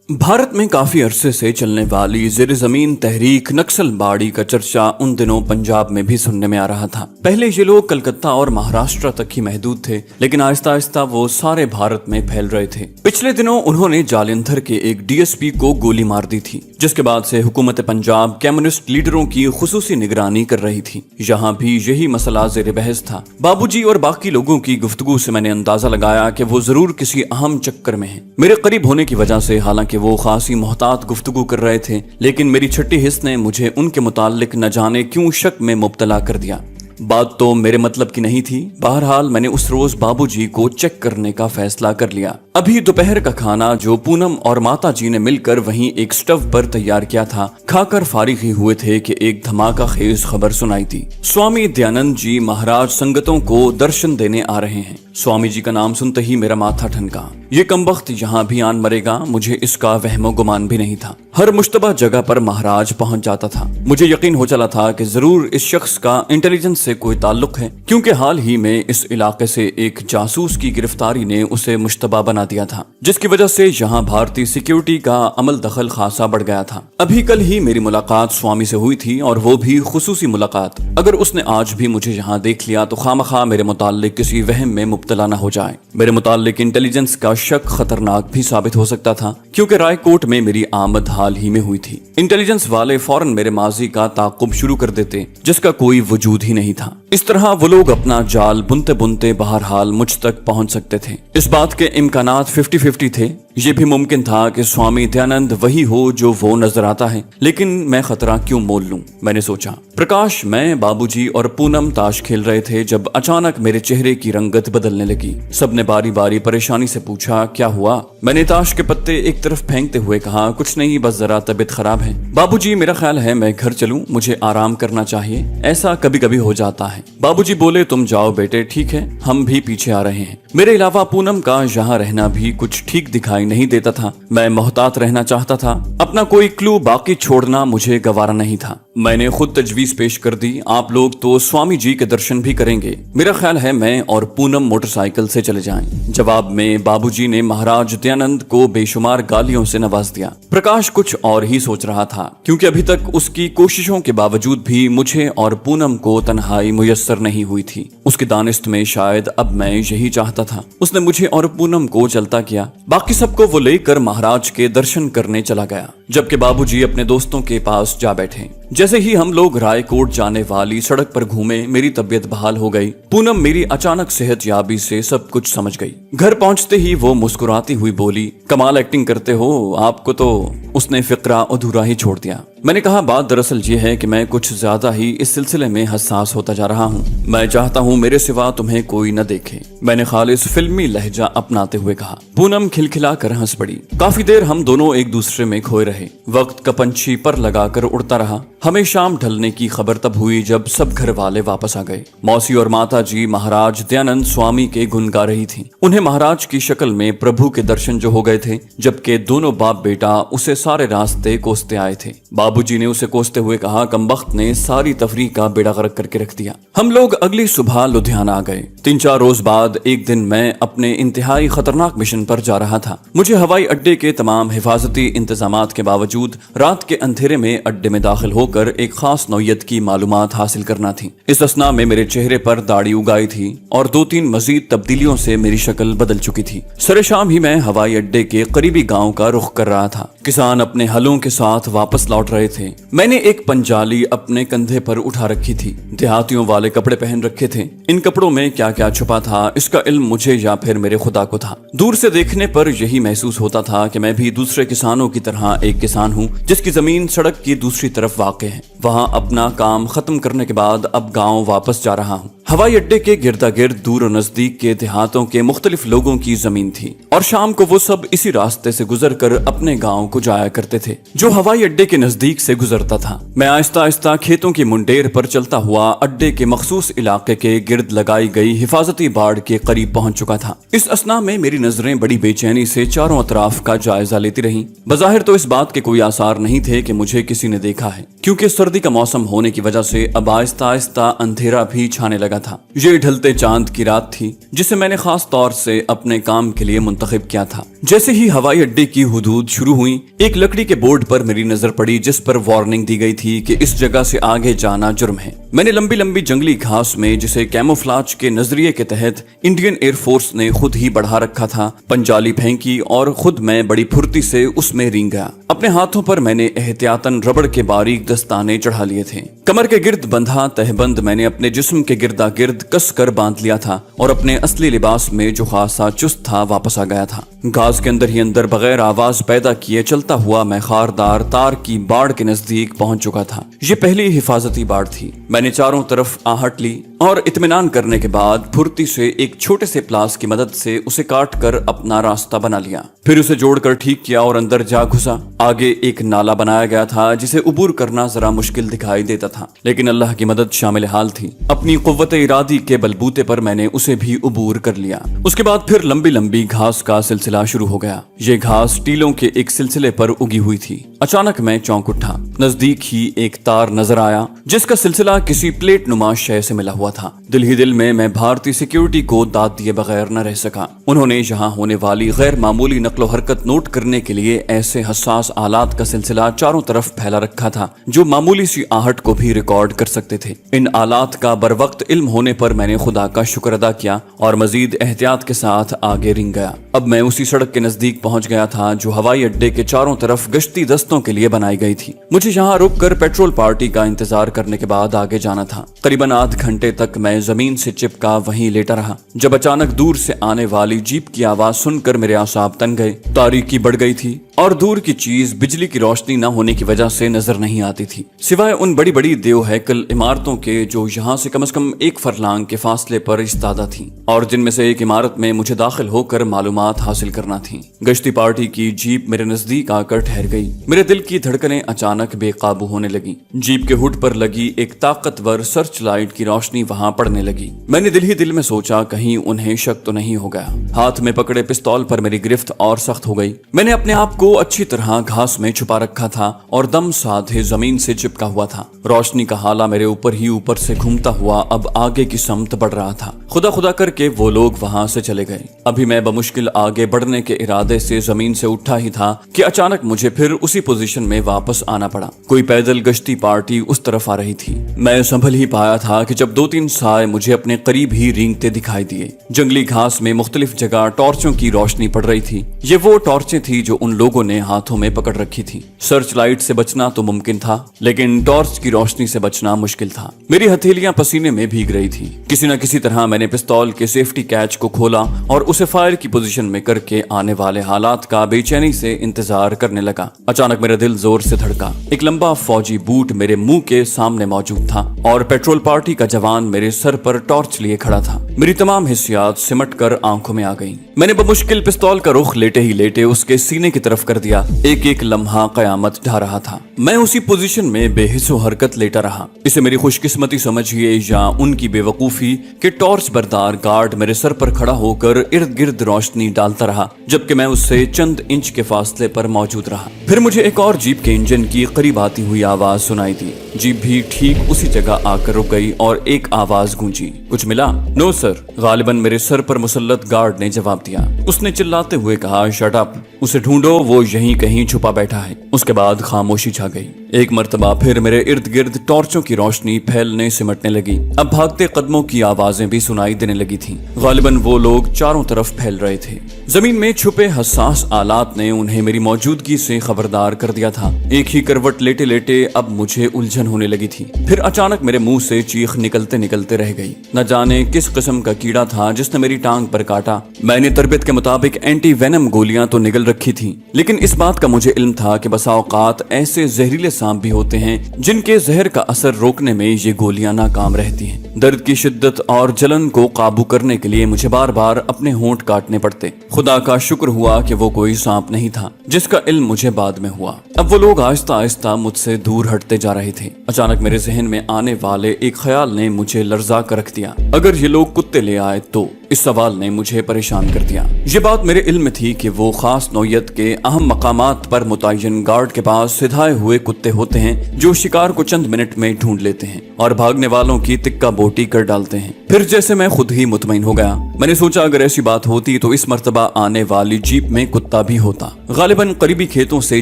भारत में काफी अरसे से चलने वाली ज़ेर ज़मीन तहरीक नक्सल बाड़ी का चर्चा उन दिनों पंजाब में भी सुनने में आ रहा था। पहले ये लोग कलकत्ता और महाराष्ट्र तक ही महदूद थे, लेकिन आहिस्ता आहिस्ता वो सारे भारत में फैल रहे थे। पिछले दिनों उन्होंने जालंधर के एक डीएसपी को गोली मार दी थी, जिसके बाद से हुकूमत पंजाब कम्युनिस्ट लीडरों की खुसूसी निगरानी कर रही थी। यहाँ भी यही मसला ज़ेर बहस था। बाबूजी और बाकी लोगों की गुफ्तगू से मैंने अंदाजा लगाया कि वो जरूर किसी अहम चक्कर में हैं। मेरे करीब होने की वजह से हालांकि वो खासी मोहतात गुफ्तगू कर रहे थे, लेकिन मेरी छठी हिस्स ने मुझे उनके मुताल्लिक न जाने क्यों शक में मुब्तला कर दिया। बात तो मेरे मतलब की नहीं थी। बहरहाल मैंने उस रोज बाबूजी को चेक करने का फैसला कर लिया। अभी दोपहर का खाना जो पूनम और माता जी ने मिलकर वहीं एक स्टव पर तैयार किया था, खाकर फारिग ही हुए थे कि एक धमाका खेज खबर सुनाई थी। स्वामी दयानंद जी महाराज संगतों को दर्शन देने आ रहे हैं। स्वामी जी का नाम सुनते ही मेरा माथा ठनका। ये कमबख्त यहाँ भी आन मरेगा, मुझे इसका वहमो गुमान भी नहीं था। हर मुश्तबा जगह पर महाराज पहुंच जाता था। मुझे यकीन हो चला था कि जरूर इस शख्स का इंटेलिजेंस से कोई ताल्लुक है, क्योंकि हाल ही में इस इलाके से एक जासूस की गिरफ्तारी ने उसे मुश्तबा बना दिया था, जिसकी वजह से यहाँ भारतीय सिक्योरिटी का अमल दखल खासा बढ़ गया था। अभी कल ही मेरी मुलाकात स्वामी से हुई थी, और वो भी खुसूसी मुलाकात। अगर उसने आज भी मुझे यहाँ देख लिया तो खामखा मेरे मुताल्लिक किसी वहम में मुब्तला न हो जाए। मेरे मुताल्लिक इंटेलिजेंस का शक खतरनाक भी साबित हो सकता था, क्योंकि रायकोट में मेरी आमद हाल ही में हुई थी। इंटेलिजेंस वाले फौरन मेरे माजी का ताकुब शुरू कर देते, जिसका कोई वजूद ही नहीं था। इस तरह वो लोग अपना जाल बुनते बुनते बहरहाल मुझ तक पहुंच सकते थे। इस बात के इम्कानात 50-50 थे। ये भी मुमकिन था कि स्वामी दयानंद वही हो जो वो नजर आता है, लेकिन मैं खतरा क्यों मोल लूं, मैंने सोचा। प्रकाश, मैं, बाबूजी और पूनम ताश खेल रहे थे जब अचानक मेरे चेहरे की रंगत बदलने लगी। सबने बारी बारी परेशानी से पूछा, क्या हुआ? मैंने ताश के पत्ते एक तरफ फेंकते हुए कहा, कुछ नहीं, बस जरा तबीयत खराब है। बाबूजी, मेरा ख्याल है मैं घर चलूं, मुझे आराम करना चाहिए, ऐसा कभी कभी हो जाता है। बाबूजी बोले, तुम जाओ बेटे, ठीक है, हम भी पीछे आ रहे हैं। मेरे अलावा पूनम का यहाँ रहना भी कुछ ठीक दिखाई नहीं देता था। मैं मोहतात रहना चाहता था। अपना कोई क्लू बाकी छोड़ना मुझे गवारा नहीं था। मैंने खुद तजवीज पेश कर दी, आप लोग तो स्वामी जी के दर्शन भी करेंगे। मेरा ख्याल है मैं और पूनम मोटरसाइकिल से चले जाएं। जवाब में बाबूजी ने महाराज दयानंद को बेशुमार गालियों से नवाज दिया। प्रकाश कुछ और ही सोच रहा था, क्योंकि अभी तक उसकी कोशिशों के बावजूद भी मुझे और पूनम को तन्हाई मुयस्सर नहीं हुई थी। उसकी दानिश्त में शायद अब मैं यही चाहता था। उसने मुझे और पूनम को चलता किया। बाकी सबको वो लेकर महाराज के दर्शन करने चला गया, जबकि बाबूजी अपने दोस्तों के पास जा बैठे। जैसे ही हम लोग रायकोट जाने वाली सड़क पर घूमे, मेरी तबीयत बहाल हो गई। पूनम मेरी अचानक सेहत याबी से सब कुछ समझ गई। घर पहुंचते ही वो मुस्कुराती हुई बोली, कमाल एक्टिंग करते हो, आपको तो। उसने फिक्रा अधूरा ही छोड़ दिया। मैंने कहा, बात दरअसल ये है कि मैं कुछ ज्यादा ही इस सिलसिले में हसास होता जा रहा हूँ। मैं चाहता हूँ मेरे सिवा तुम्हें कोई न देखे, मैंने खालिस फिल्मी लहजा अपनाते हुए कहा। पूनम खिलखिला कर हंस पड़ी। काफी देर हम दोनों एक दूसरे में खोए रहे। वक्त का पंछी पर लगाकर उड़ता रहा। हमें शाम ढलने की खबर तब हुई जब सब घर वाले वापस आ गए। मौसी और माता जी महाराज दयानंद स्वामी के गुण गा रही थी। उन्हें महाराज की शक्ल में प्रभु के दर्शन जो हो गए थे, जबकि दोनों बाप बेटा उसे सारे रास्ते कोसते आए थे। बाबूजी ने उसे कोसते हुए कहा, कमबख्त ने सारी तफरीह का बेड़ा गर्क करके रख दिया। हम लोग अगली सुबह लुधियाना आ गए। 3-4 रोज बाद एक दिन मैं अपने इंतहाई खतरनाक मिशन पर जा रहा था। मुझे हवाई अड्डे के तमाम हिफाजती इंतजामात के बावजूद रात के अंधेरे में अड्डे में दाखिल होकर एक खास नौयत की मालूमात हासिल करना थी। इस असना में मेरे चेहरे पर दाढ़ी उगाई थी और 2-3 मजीद तब्दीलियों से मेरी शक्ल बदल चुकी थी। सरे शाम ही मैं हवाई अड्डे के करीबी गांव का रुख कर रहा था। किसान अपने हलों के साथ वापस लौट रहे थे। मैंने एक पंजाली अपने कंधे पर उठा रखी थी। देहातियों वाले कपड़े पहन रखे थे। इन कपड़ों में क्या क्या छुपा था, इसका इल्म मुझे या फिर मेरे खुदा को था। दूर से देखने पर यही महसूस होता था कि मैं भी दूसरे किसानों की तरह एक किसान हूँ, जिसकी जमीन सड़क की दूसरी तरफ वाक़े है। वहाँ अपना काम खत्म करने के बाद अब गाँव वापस जा रहा हूँ। हवाई अड्डे के गिरदा गिर्द दूर और नजदीक के देहातों के मुख्तलिफ लोगों की जमीन थी, और शाम को वो सब इसी रास्ते से गुजर कर अपने गाँव को जाया करते थे, जो हवाई अड्डे के नजदीक से गुजरता था। मैं आहिस्ता आहिस्ता खेतों की मुंडेर पर चलता हुआ अड्डे के मखसूस इलाके के गिर्द लगाई गई हिफाजती बाड़ के करीब पहुंच चुका था। इस असना में मेरी नजरें बड़ी बेचैनी से चारों अतराफ का जायजा लेती रहीं। बज़ाहिर तो इस बात के कोई आसार नहीं थे कि मुझे किसी ने देखा है, क्योंकि सर्दी का मौसम होने की वजह से अब आहिस्ता आहिस्ता अंधेरा भी छाने लगा लगा था। ये ढलते चांद की रात थी जिसे मैंने खास तौर से अपने काम के लिए मुंतखब किया था। जैसे ही हवाई अड्डे की हुदूद शुरू हुई, एक लकड़ी के बोर्ड पर मेरी नजर पड़ी जिस पर वार्निंग दी गई थी कि इस जगह से आगे जाना जुर्म है। मैंने लंबी लंबी जंगली घास में, जिसे कैमोफ्लाज के नजरिए के तहत इंडियन एयरफोर्स ने खुद ही बढ़ा रखा था, पंजाली फेंकी और खुद मैं बड़ी फुर्ती से उसमें रींग गया। अपने हाथों पर मैंने एहतियातन रबड़ के बारीक दस्ताने चढ़ा लिए थे। कमर के गिर्द बंधा तहबंद मैंने अपने जिस्म के गिर्दा गिर्द कस कर बांध लिया था और अपने असली लिबास में जो खासा चुस्त था वापस आ गया था। घास के अंदर ही अंदर बगैर आवाज पैदा किए चलता हुआ मैं खारदार तार की बाड़ के नजदीक पहुंच चुका था। ये पहली हिफाजती बाड़ थी। मैंने चारों तरफ आहट ली और इत्मीनान करने के बाद फुर्ती से एक छोटे से प्लास की मदद से उसे काट कर अपना रास्ता बना लिया। फिर उसे जोड़कर ठीक किया और अंदर जा घुसा। आगे एक नाला बनाया गया था जिसे उबूर करना जरा मुश्किल दिखाई देता था, लेकिन अल्लाह की मदद शामिल हाल थी। अपनी कुव्वत इरादी के बलबूते पर मैंने उसे भी उबूर कर लिया। उसके बाद फिर लंबी लंबी घास का सिलसिला शुरू हो गया। ये घास टीलों के एक सिलसिले पर उगी हुई थी। अचानक मैं चौंक उठा। नजदीक ही एक तार नजर आया जिसका सिलसिला किसी प्लेट नुमा शय से मिला हुआ था। दिल ही दिल में मैं भारतीय सिक्योरिटी को दाद दिए बगैर न रह सका। उन्होंने यहाँ होने वाली गैर मामूली नकलो हरकत नोट करने के लिए ऐसे हसास आलात का सिलसिला चारों तरफ फैला रखा था जो मामूली सी आहट को भी रिकॉर्ड कर सकते थे। इन आलात का बरवक्त इल्म होने पर मैंने खुदा का शुक्र अदा किया और मजीद एहतियात के साथ आगे रिंग गया। अब मैं उसी सड़क के नजदीक पहुंच गया था जो हवाई अड्डे के चारों तरफ गश्ती दस्तों के लिए बनाई गई थी। मुझे यहाँ रुककर पेट्रोल पार्टी का इंतजार करने के बाद आगे जाना था। करीबन आध घंटे तक मैं जमीन से चिपका वहीं लेटा रहा जब अचानक दूर से आने वाली जीप की आवाज सुनकर मेरे आसाब तन गए। तारीकी बढ़ गई थी और दूर की चीज बिजली की रोशनी न होने की वजह से नजर नहीं आती थी, सिवाय उन बड़ी बड़ी देवहैकल इमारतों के जो यहाँ से कम एक फरलांग के फासले पर इस्तादा थी और जिनमें से एक इमारत में मुझे दाखिल होकर मालूमात हासिल करना थी। गश्ती पार्टी की जीप मेरे नजदीक आकर ठहर गई। मेरे दिल की धड़कनें अचानक बेकाबू होने लगी। जीप के हुड पर लगी एक ताकतवर सर्च लाइट की रोशनी वहां पड़ने लगी। मैंने दिल ही दिल में सोचा कहीं उन्हें शक तो नहीं हो गया। हाथ में पकड़े पिस्तौल पर मेरी गिरफ्त और सख्त हो गई। मैंने अपने आप को अच्छी तरह घास में छुपा रखा था और दम साधे जमीन से चिपका हुआ था। रोशनी का हाला मेरे ऊपर ही ऊपर से घूमता हुआ अब आगे की समत बढ़ रहा था। खुदा खुदा करके वो लोग वहां से चले गए। अभी मैं बमुश्किल आगे बढ़ने के इरादे से जमीन से उठा ही था कि अचानक मुझे फिर उसी पोजीशन में वापस आना पड़ा। कोई पैदल गश्ती पार्टी उस तरफ आ रही थी। मैं संभल ही पाया था कि जब 2-3 साए मुझे अपने करीब ही रेंगते दिखाई दिए। जंगली घास में मुख्तलिफ जगह टॉर्चों की रोशनी पड़ रही थी। ये वो टॉर्चें थी जो उन लोगों ने हाथों में पकड़ रखी थी। सर्च लाइट से बचना तो मुमकिन था, लेकिन टॉर्च की रोशनी से बचना मुश्किल था। मेरी हथेलियां पसीने में भीग रही थी। किसी न किसी तरह मैंने पिस्तौल के सेफ्टी कैच को खोला और उसे फायर की पोजीशन में करके आने वाले हालात का बेचैनी से इंतजार करने लगा। अचानक मेरा दिल जोर से धड़का। एक लंबा फौजी बूट मेरे मुंह के सामने मौजूद था और पेट्रोल पार्टी का जवान मेरे सर पर टॉर्च लिए खड़ा था। मेरी तमाम हिस्सियात सिमट कर आंखों में आ गई। मैंने बमुश्किल पिस्तौल का रुख लेटे ही लेटे उसके सीने की तरफ कर दिया। एक एक लम्हा कयामत ढा रहा था। मैं उसी पोजीशन में बेहिस्सो हरकत लेटा रहा। इसे मेरी खुशकिस्मती समझिए या उनकी बेवकूफी कि टॉर्च बरदार गार्ड मेरे सर पर खड़ा होकर इर्द गिर्द रोशनी डालता रहा जबकि मैं उससे चंद इंच के फासले पर मौजूद रहा। फिर मुझे एक और जीप के इंजन की करीब आती हुई आवाज सुनाई दी। जीप भी ठीक उसी जगह आकर रुक गई और एक आवाज गूंजी, कुछ मिला? नो सर, गालिबन मेरे सर पर मुसल्लत गार्ड ने जवाब दिया। उसने चिल्लाते हुए कहा, शट अप, उसे ढूंढो, वो यहीं कहीं छुपा बैठा है। उसके बाद खामोशी छा गई। एक मर्तबा फिर मेरे इर्द गिर्द टॉर्चों की रोशनी फैलने सिमटने लगी। अब भागते कदमों की आवाजें भी सुनाई देने लगी थीं। गालिबन वो लोग चारों तरफ फैल रहे थे। जमीन में छुपे हसास आलात ने उन्हें मेरी मौजूदगी से खबरदार कर दिया था। एक ही करवट लेटे लेटे अब मुझे उलझन होने लगी थी। फिर अचानक मेरे मुंह से चीख निकलते निकलते रह गई। न जाने किस किस्म का कीड़ा था जिसने मेरी टांग पर काटा। मैंने तरबियत के मुताबिक एंटी वेनम गोलियां तो निगल रखी थी, लेकिन इस बात का मुझे इल्म था कि बसा औकात ऐसे जहरीले सांप भी होते हैं जिनके जहर का असर रोकने में ये गोलियां नाकाम रहती हैं। दर्द की शिद्दत और जलन को काबू करने के लिए मुझे बार बार अपने होंठ काटने पड़ते। खुदा का शुक्र हुआ कि वो कोई सांप नहीं था, जिसका इल्म मुझे बाद में हुआ। अब वो लोग आहिस्ता आहिस्ता मुझसे दूर हटते जा रहे थे। अचानक मेरे जहन में आने वाले एक ख्याल ने मुझे लर्जा कर रख दिया। अगर ये लोग कुत्ते ले आए तो इस सवाल ने मुझे परेशान कर दिया। ये बात मेरे इल्म में थी कि वो खास नौयत के अहम मकामात पर मुतय्यन गार्ड के पास सिधाए हुए कुत्ते होते हैं जो शिकार को चंद मिनट में ढूंढ लेते हैं और भागने वालों की तिक्का बोटी कर डालते हैं। फिर जैसे मैं खुद ही मुतमईन हो गया। मैंने सोचा अगर ऐसी बात होती तो इस मर्तबा आने वाली जीप में कुत्ता भी होता। गालिबन करीबी खेतों से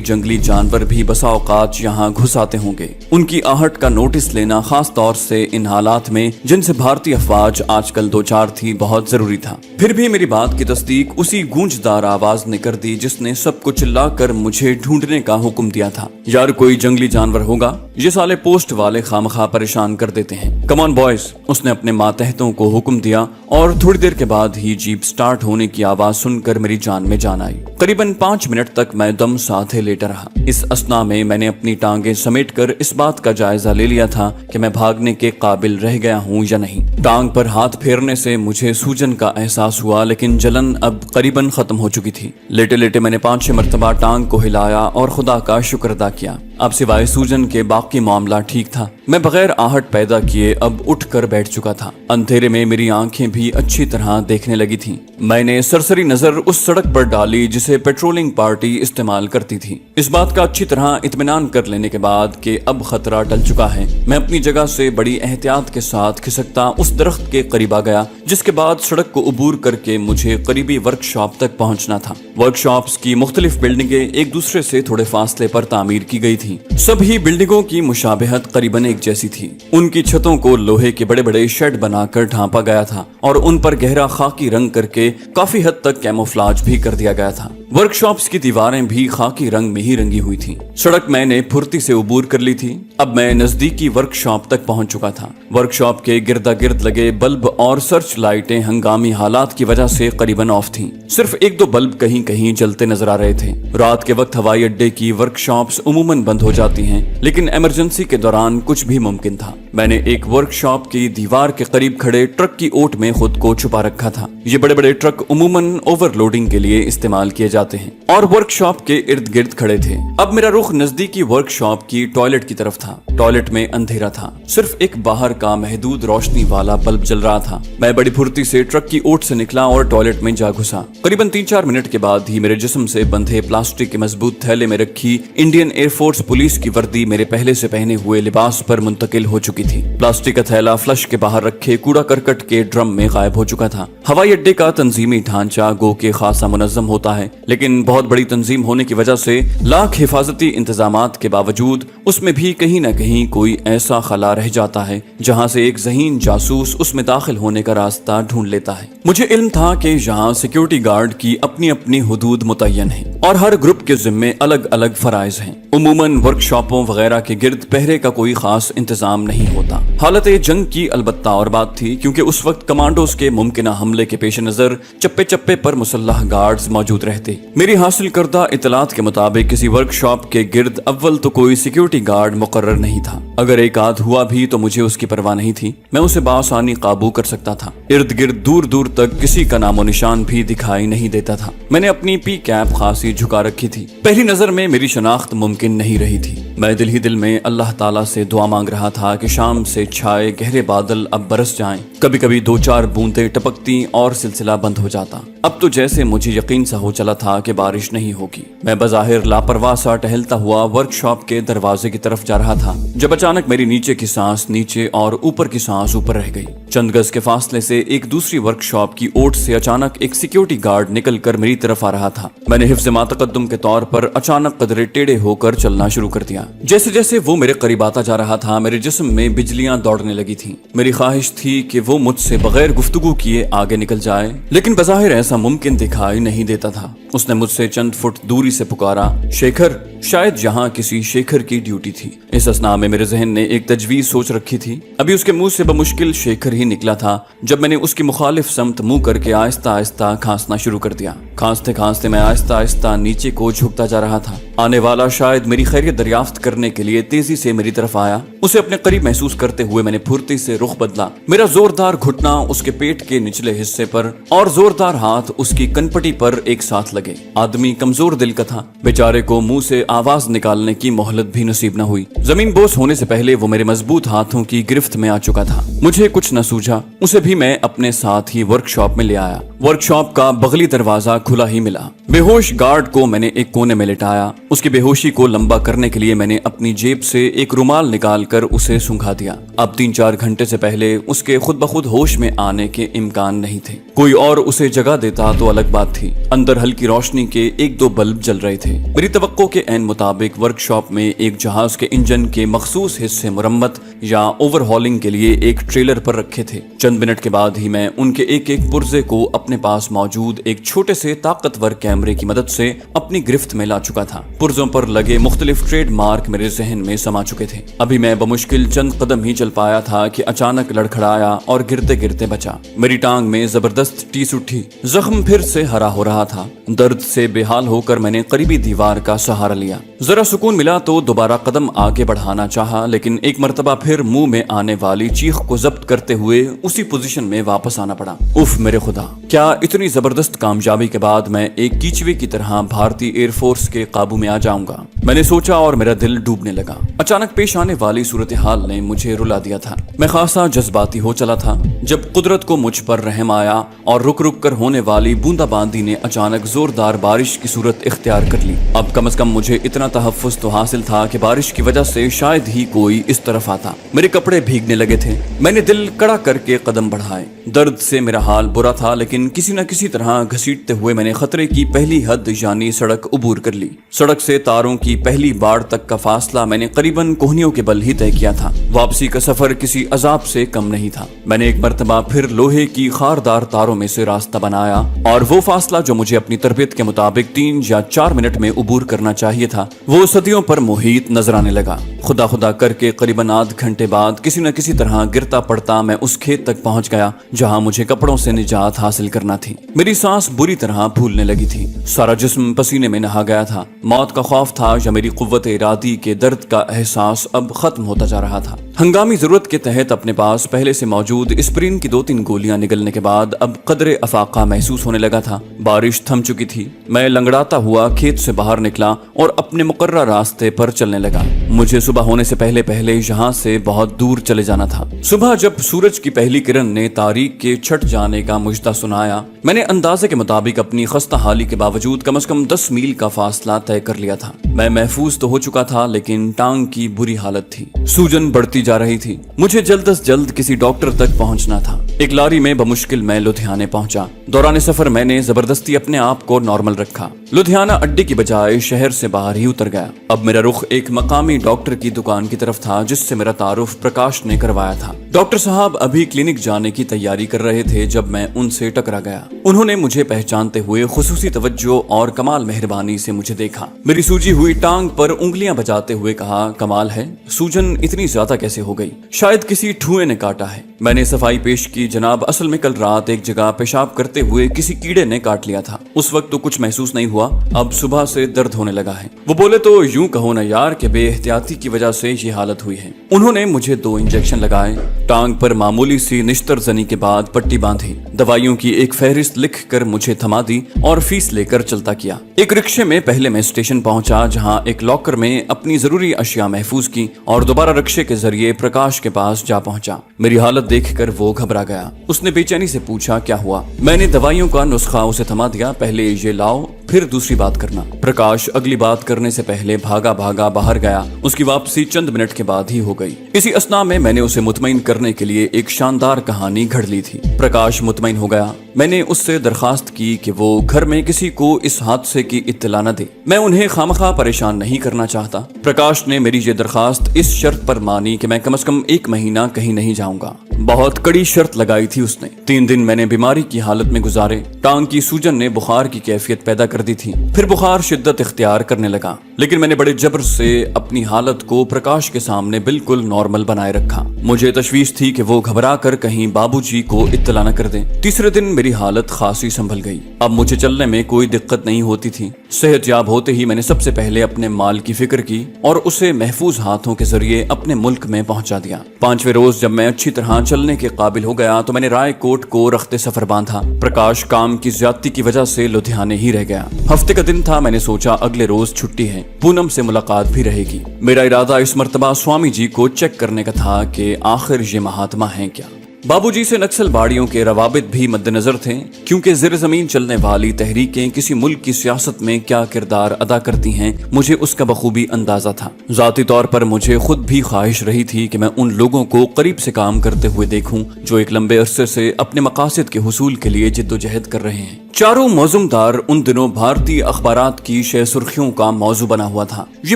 जंगली जानवर भी बसा औकात यहाँ घुस आते होंगे। उनकी आहट का नोटिस लेना खास तौर से इन हालात में जिनसे भारतीय अफवाज आजकल दो चार थी बहुत जरूरी था। फिर भी मेरी बात की तस्दीक उसी गूंजदार आवाज ने कर दी जिसने सबको चिल्लाकर मुझे ढूंढने का हुक्म दिया था। यार कोई जंगली जानवर होगा, ये साले पोस्ट वाले खामखा परेशान कर देते हैं। कम ऑन बॉयज, उसने अपने मातहतों को हुक्म दिया और थोड़ी देर के बाद ही जीप स्टार्ट होने की आवाज सुनकर मेरी जान में जान आई। करीबन 5 मिनट तक मैं दम साधे लेटा रहा। इस असना में मैंने अपनी टांगे समेटकर इस बात का जायजा ले लिया था कि मैं भागने के काबिल रह गया हूँ या नहीं। टांग पर हाथ फेरने से मुझे सूजन का एहसास हुआ, लेकिन जलन अब करीबन खत्म हो चुकी थी। लेटे लेटे मैंने 5-6 मरतबा टांग को हिलाया और खुदा का शुक्र अदा किया। अब सिवाय सूजन के बाकी मामला ठीक था। मैं बगैर आहट पैदा किए अब उठकर बैठ चुका था। अंधेरे में मेरी आंखें भी अच्छी तरह देखने लगी थीं। मैंने सरसरी नजर उस सड़क पर डाली जिसे पेट्रोलिंग पार्टी इस्तेमाल करती थी। इस बात का अच्छी तरह इत्मीनान कर लेने के बाद कि अब खतरा टल चुका है, मैं अपनी जगह से बड़ी एहतियात के साथ खिसकता उस दरख्त के करीब आ गया, जिसके बाद सड़क को उबूर करके मुझे करीबी वर्कशॉप तक पहुंचना था। वर्कशॉप्स की मुख्तलिफ बिल्डिंगें एक दूसरे से थोड़े फासले पर तामीर की गई थी। सभी बिल्डिंगों की मुशाबहत करीबन एक जैसी थी। उनकी छतों को लोहे के बड़े बड़े शेड बनाकर ढांपा गया था और उन पर गहरा खाकी रंग करके काफी हद तक कैमोफ्लाज भी कर दिया गया था। वर्कशॉप्स की दीवारें भी खाकी रंग में ही रंगी हुई थीं। सड़क मैंने फुर्ती से उबूर कर ली थी। अब मैं नजदीकी वर्कशॉप तक पहुंच चुका था। वर्कशॉप के गिरदा गिर्द लगे बल्ब और सर्च लाइटें हंगामी हालात की वजह से करीबन ऑफ थीं। सिर्फ 1-2 बल्ब कहीं कहीं जलते नजर आ रहे थे। रात के वक्त हवाई अड्डे की वर्कशॉप्स उमूमन बंद हो जाती हैं, लेकिन इमरजेंसी के दौरान कुछ भी मुमकिन था। मैंने एक वर्कशॉप की दीवार के करीब खड़े ट्रक की ओट में खुद को छुपा रखा था। ये बड़े बड़े ट्रक उमूमन ओवरलोडिंग के लिए इस्तेमाल किए जाते हैं और वर्कशॉप के इर्द गिर्द खड़े थे। अब मेरा रुख नजदीकी वर्कशॉप की टॉयलेट की तरफ था। टॉयलेट में अंधेरा था, सिर्फ एक बाहर का महदूद रोशनी वाला बल्ब जल रहा था। मैं बड़ी फुर्ती से ट्रक की ओट से निकला और टॉयलेट में जा घुसा। करीबन 3-4 मिनट के बाद ही मेरे जिस्म से बंधे प्लास्टिक के मजबूत थैले में रखी इंडियन एयरफोर्स पुलिस की वर्दी मेरे पहले से पहने हुए लिबास पर मुंतकिल हो चुकी थी। प्लास्टिक का थैला फ्लश के बाहर रखे कूड़ा करकट के ड्रम में गायब हो चुका था। हवाई अड्डे का तंजीमी ढांचा गो के खासा मुनज़्ज़म होता है, लेकिन बहुत बड़ी तंजीम होने की वजह से लाख हिफाजती इंतजामात के बावजूद उसमें भी कहीं न कहीं कोई ऐसा खला रह जाता है जहां से एक ज़हीन जासूस उसमें दाखिल होने का रास्ता ढूंढ लेता है। मुझे इल्म था कि यहाँ सिक्योरिटी गार्ड की अपनी अपनी हुदूद मुतय्यन है और हर ग्रुप के जिम्मे अलग अलग फराइज हैं। उमूमन वर्कशॉपों वगैरह के गिर्द पहरे का कोई खास इंतजाम नहीं होता। हालत जंग की अलबत्ता और बात थी, क्योंकि उस वक्त कमांडोज के मुमकिन हमले के पेश नजर चप्पे चप्पे पर मुसल्लह गार्ड्स मौजूद रहते। मेरी हासिल करदा इतलात के मुताबिक किसी वर्कशॉप के गिर्द अव्वल तो कोई सिक्योरिटी गार्ड मुकर्रर नहीं था। अगर एक आध हुआ भी तो मुझे उसकी परवाह नहीं थी, मैं उसे बासानी काबू कर सकता था। इर्द गिर्द दूर दूर तक किसी का नामो निशान भी दिखाई नहीं देता था। मैंने अपनी पी कैप खासी झुका रखी थी। पहली नजर में मेरी शनाख्त मुमकिन नहीं रही थी। मैं दिल ही दिल में अल्लाह ताला से दुआ मांग रहा था कि शाम से छाए गहरे बादल अब बरस जाएं। कभी कभी 2-4 बूंदें टपकती और सिलसिला बंद हो जाता। अब तो जैसे मुझे यकीन सा हो चला था कि बारिश नहीं होगी। मैं बज़ाहिर लापरवाह सा टहलता हुआ वर्कशॉप के दरवाजे की तरफ जा रहा था, जब अचानक मेरी नीचे की सांस नीचे और ऊपर की सांस ऊपर रह गई। चंद गज के फासले से एक दूसरी वर्कशॉप की ओट से अचानक एक सिक्योरिटी गार्ड निकल कर मेरी तरफ आ रहा था। मैंने हिफ्ज़ मातकद्दुम के तौर पर अचानक कदरे टेढ़े होकर चलना शुरू कर दिया। जैसे जैसे वो मेरे करीब आता जा रहा था, मेरे जिस्म में बिजलियां दौड़ने लगी थी। मेरी ख्वाहिश थी कि वो मुझसे बगैर गुफ्तगू किए आगे निकल जाए, लेकिन बज़ाहिर ऐसा मुमकिन दिखाई नहीं देता था। उसने मुझसे चंद फुट दूरी से पुकारा, शेखर। शायद यहाँ किसी शेखर की ड्यूटी थी। इस असना में मेरे जहन ने एक तजवीज सोच रखी थी। अभी उसके मुंह से बमुश्किल शेखर ही निकला था जब मैंने उसकी मुखालिफ समत मुंह करके आहिस्ता आहिस्ता खांसना शुरू कर दिया। खांसते खांसते मैं आहिस्ता आहिस्ता नीचे को झुकता जा रहा था। आने वाला शायद मेरी खैरियत दरियाफ्त करने के लिए तेजी से मेरी तरफ आया। उसे अपने करीब महसूस करते हुए मैंने फुर्ती से रुख बदला। मेरा जोरदार घुटना उसके पेट के निचले हिस्से पर और जोरदार हाथ उसकी कनपटी पर एक साथ लगे। आदमी कमजोर दिल का था। बेचारे को मुंह से आवाज निकालने की मोहलत भी नसीब न हुई। जमीन बोस होने से पहले वो मेरे मजबूत हाथों की गिरफ्त में आ चुका था। मुझे कुछ न सूझा, उसे भी मैं अपने साथ ही वर्कशॉप में ले आया। वर्कशॉप का बगली दरवाजा खुला ही मिला। बेहोश गार्ड को मैंने एक कोने में लिटाया। उसकी बेहोशी को लंबा करने के लिए मैंने अपनी जेब से एक रुमाल निकालकर उसे सूंघा दिया। अब 3-4 घंटे से पहले उसके खुद ब खुद होश में आने के इम्कान नहीं थे। कोई और उसे जगह देता तो अलग बात थी। अंदर हल्की रोशनी के 1-2 बल्ब जल रहे थे। मेरी तवक्को के ऐन मुताबिक वर्कशॉप में एक जहाज के इंजन के मखसूस हिस्से मुरम्मत या ओवरहॉलिंग के लिए एक ट्रेलर पर रखे थे। चंद मिनट के बाद ही मैं उनके एक पुर्जे को अपने पास मौजूद एक छोटे से ताकतवर कैमरे की मदद से अपनी गिरफ्त में ला चुका था। पुर्जों पर लगे मुख्तलिफ ट्रेड मार्क मेरे जहन में समा चुके थे। अभी मैं बमुश्किल चंद कदम ही चल पाया था कि अचानक लड़खड़ाया और गिरते गिरते बचा। मेरी टांग में जबरदस्त टीस उठी। जख्म फिर से हरा हो रहा था। दर्द से बेहाल होकर मैंने करीबी दीवार का सहारा लिया। जरा सुकून मिला तो दोबारा कदम आगे बढ़ाना चाहा, लेकिन एक मर्तबा फिर मुंह में आने वाली चीख को जब्त करते हुए उसी पोजीशन में वापस आना पड़ा। उफ मेरे खुदा, क्या इतनी जबरदस्त कामयाबी के बाद मैं एक कीचवे की तरह भारतीय एयरफोर्स के काबू में आ जाऊंगा, मैंने सोचा और मेरा दिल डूबने लगा। अचानक पेश आने वाली सूरत हाल ने मुझे रुला दिया था। मैं खासा जज्बाती हो चला था जब कुदरत को मुझ पर रहम आया और रुक रुक कर होने वाली बूंदाबांदी ने अचानक जोरदार बारिश की सूरत इख्तियार कर ली। अब कम से कम मुझे इतना तहफ्फुज़ तो हासिल था कि बारिश की वजह से शायद ही कोई इस तरफ आता। मेरे कपड़े भीगने लगे थे। मैंने दिल कड़ा करके कदम बढ़ाए। दर्द से मेरा हाल बुरा था, लेकिन किसी न किसी तरह घसीटते हुए मैंने खतरे की पहली हद यानी सड़क उबूर कर ली। सड़क से तारों की पहली बाड़ तक का फासला मैंने करीबन कोहनियों के बल ही तय किया था। वापसी का सफर किसी अजाब से कम नहीं था। मैंने एक मर्तबा फिर लोहे की खारदार तारों में से रास्ता बनाया और वो फासला जो मुझे अपनी तरबियत के मुताबिक 3 या 4 मिनट में उबूर करना चाहिए था, वो सदियों पर मुहीत नजर आने लगा। खुदा खुदा करके करीबन आध घंटे बाद किसी न किसी तरह गिरता पड़ता मैं उस खेत तक पहुंच गया जहां मुझे कपड़ों से निजात हासिल करना थी। मेरी सांस बुरी तरह फूलने लगी थी। सारा जिस्म पसीने में नहा गया था। मौत का खौफ था या मेरी कुव्वत इरादी के दर्द का एहसास अब खत्म होता जा रहा था। हंगामी जरूरत के तहत अपने पास पहले से मौजूद एस्पिरिन की 2-3 गोलियां निगलने के बाद अब कदरे अफाका महसूस होने लगा था। बारिश थम चुकी थी। मैं लंगड़ाता हुआ खेत से बाहर निकला और अपने मुकर्रर रास्ते पर चलने लगा। मुझे सुबह होने से पहले पहले यहाँ से बहुत दूर चले जाना था। सुबह जब सूरज की पहली किरण ने तारीख के छट जाने का मुजदा सुनाया, मैंने अंदाजे के मुताबिक अपनी खस्ता हाली के बावजूद कम से कम 10 मील का फासला तय कर लिया था। मैं महफूज तो हो चुका था, लेकिन टांग की बुरी हालत थी। सूजन बढ़ती जा रही थी। मुझे जल्द से जल्द किसी डॉक्टर तक पहुंचना था। एक लारी में बमुश्किल मैं लुधियाने पहुंचा। दौरान सफर मैंने जबरदस्ती अपने आप को नॉर्मल रखा। लुधियाना अड्डे की बजाय शहर से बाहर ही उतर गया। अब मेरा रुख एक मकामी डॉक्टर की दुकान की तरफ था जिससे मेरा तारुफ प्रकाश ने करवाया था। डॉक्टर साहब अभी क्लिनिक जाने की तैयारी कर रहे थे जब मैं उनसे टकरा गया। उन्होंने मुझे पहचानते हुए खुसूसी तवज्जो और कमाल मेहरबानी से मुझे देखा। मेरी सूजी हुई टांग पर उंगलियां बजाते हुए कहा, कमाल है, सूजन इतनी ज्यादा कैसे हो गई? शायद किसी ठुए ने काटा है। मैंने सफाई पेश की, जनाब, असल में कल रात एक जगह पेशाब करते हुए किसी कीड़े ने काट लिया था। उस वक्त तो कुछ महसूस नहीं हुआ, अब सुबह से दर्द होने लगा है। वो बोले, तो यूं कहो ना यार कि बेएहतियाती की वजह से ये हालत हुई है। उन्होंने मुझे 2 इंजेक्शन लगाए। टांग पर मामूली सी निश्तर जनी के बाद पट्टी बांधी। दवाइयों की एक फहरिस्त लिख कर मुझे थमा दी और फीस लेकर चलता किया। एक रिक्शे में पहले मैं स्टेशन पहुंचा, जहां एक लॉकर में अपनी जरूरी अशिया महफूज की और दोबारा रिक्शे के जरिए प्रकाश के पास जा पहुंचा। मेरी हालत देखकर वो घबरा गया। उसने बेचैनी से पूछा, क्या हुआ? मैंने दवाइयों का नुस्खा उसे थमा दिया। पहले ये लाओ, फिर दूसरी बात करना। प्रकाश अगली बात करने से पहले भागा भागा बाहर गया। उसकी वापसी चंद मिनट के बाद ही हो गई। इसी असना में मैंने उसे मुतमईन करने के लिए एक शानदार कहानी घड़ ली थी। प्रकाश मुतमईन हो गया। मैंने उससे दरखास्त की कि वो घर में किसी को इस हादसे की इत्तला न दे। मैं उन्हें खामखा परेशान नहीं करना चाहता। प्रकाश ने मेरी ये दरखास्त इस शर्त पर मानी कि मैं कम से कम 1 महीना कहीं नहीं जाऊंगा। बहुत कड़ी शर्त लगाई थी उसने। 3 दिन मैंने बीमारी की हालत में गुजारे। टांग की सूजन ने बुखार की कैफियत पैदा कर दी थी। फिर बुखार शिद्दत इख्तियार करने लगा, लेकिन मैंने बड़े जबर से अपनी हालत को प्रकाश के सामने बिल्कुल नॉर्मल बनाए रखा। मुझे तशवीश थी कि वो घबरा कर कहीं बाबूजी को इत्तला न कर दें। तीसरे दिन मेरी हालत खासी संभल गई। अब मुझे चलने में कोई दिक्कत नहीं होती थी। सेहतयाब होते ही मैंने सबसे पहले अपने माल की फिक्र की और उसे महफूज हाथों के जरिए अपने मुल्क में पहुंचा दिया। 5वें रोज जब मैं अच्छी तरह चलने के काबिल हो गया तो मैंने राय कोट को रखते सफर बांधा। प्रकाश काम की ज्यादती की वजह से लुधियाने ही रह गया। हफ्ते का दिन था, मैंने सोचा अगले रोज छुट्टी है, पूनम से मुलाकात भी रहेगी। मेरा इरादा इस मर्तबा स्वामी जी को चेक करने का था कि आखिर ये महात्मा हैं क्या। बाबूजी से नक्सल बाड़ियों के रवाबित भी मद्देनजर थे, क्योंकि ज़ेर ज़मीन चलने वाली तहरीकें किसी मुल्क की सियासत में क्या किरदार अदा करती हैं मुझे उसका बखूबी अंदाजा था। ज़ाती तौर पर मुझे खुद भी ख्वाहिश रही थी कि मैं उन लोगों को करीब से काम करते हुए देखूं जो एक लंबे अरसे से अपने मकासद के हुसूल के लिए जिद्दोजहद कर रहे हैं। चारू मौजूमदार उन दिनों भारतीय अखबारात की शे सुर्खियों का मौजू बना हुआ था। ये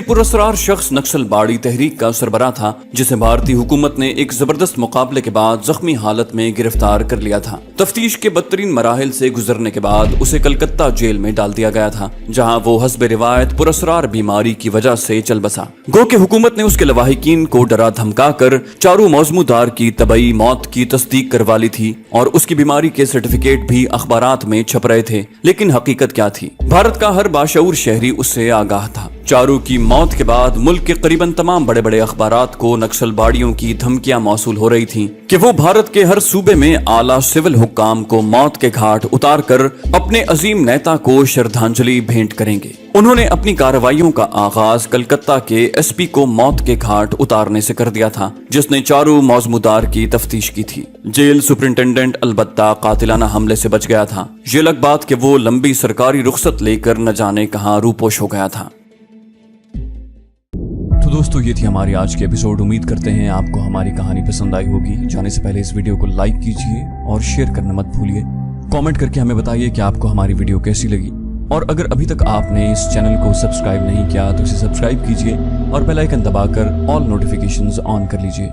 पुरस्कार शख्स नक्सल बाड़ी तहरीक का सरबराह था, जिसे भारतीय हुकूमत ने एक जबरदस्त मुकाबले के बाद जख्मी हालत में गिरफ्तार कर लिया था। तफ्तीश के बदतरीन मराहिल से गुजरने के बाद उसे कलकत्ता जेल में डाल दिया गया था, जहां वो हस्बे रिवायत पुरस्कार बीमारी की वजह से चल बसा। गो के हुकूमत ने उसके लवाहिकीन को डरा धमका कर चारू मौजूमदार की तबई मौत की तस्दीक करवा ली थी और उसकी बीमारी के सर्टिफिकेट भी अखबारात में छप रहे थे। लेकिन हकीकत क्या थी? भारत का हर बाशऊर शहरी उससे आगाह था। चारू की मौत के बाद मुल्क के करीबन तमाम बड़े बड़े अखबारात को नक्सल बाड़ियों की धमकियां मौसूल हो रही थीं कि वो भारत के हर सूबे में आला सिविल हुक्काम को मौत के घाट उतार कर अपने अजीम नेता को श्रद्धांजलि भेंट करेंगे। उन्होंने अपनी कार्रवाइयों का आगाज कलकत्ता के एसपी को मौत के घाट उतारने से कर दिया था, जिसने चारू मौजूमदार की तफ्तीश की थी। जेल सुपरिंटेंडेंट अलबत्ता कातिलाना हमले से बच गया था। ये अलग बात कि वो लंबी सरकारी रुखसत लेकर न जाने कहां रूपोश हो गया था। तो दोस्तों, ये थी हमारी आज की एपिसोड। उम्मीद करते हैं आपको हमारी कहानी पसंद आई होगी। जाने से पहले इस वीडियो को लाइक कीजिए और शेयर करना मत भूलिए। कमेंट करके हमें बताइए कि आपको हमारी वीडियो कैसी लगी। और अगर अभी तक आपने इस चैनल को सब्सक्राइब नहीं किया तो इसे सब्सक्राइब कीजिए और बेल आइकन दबाकर ऑल नोटिफिकेशंस ऑन कर लीजिए।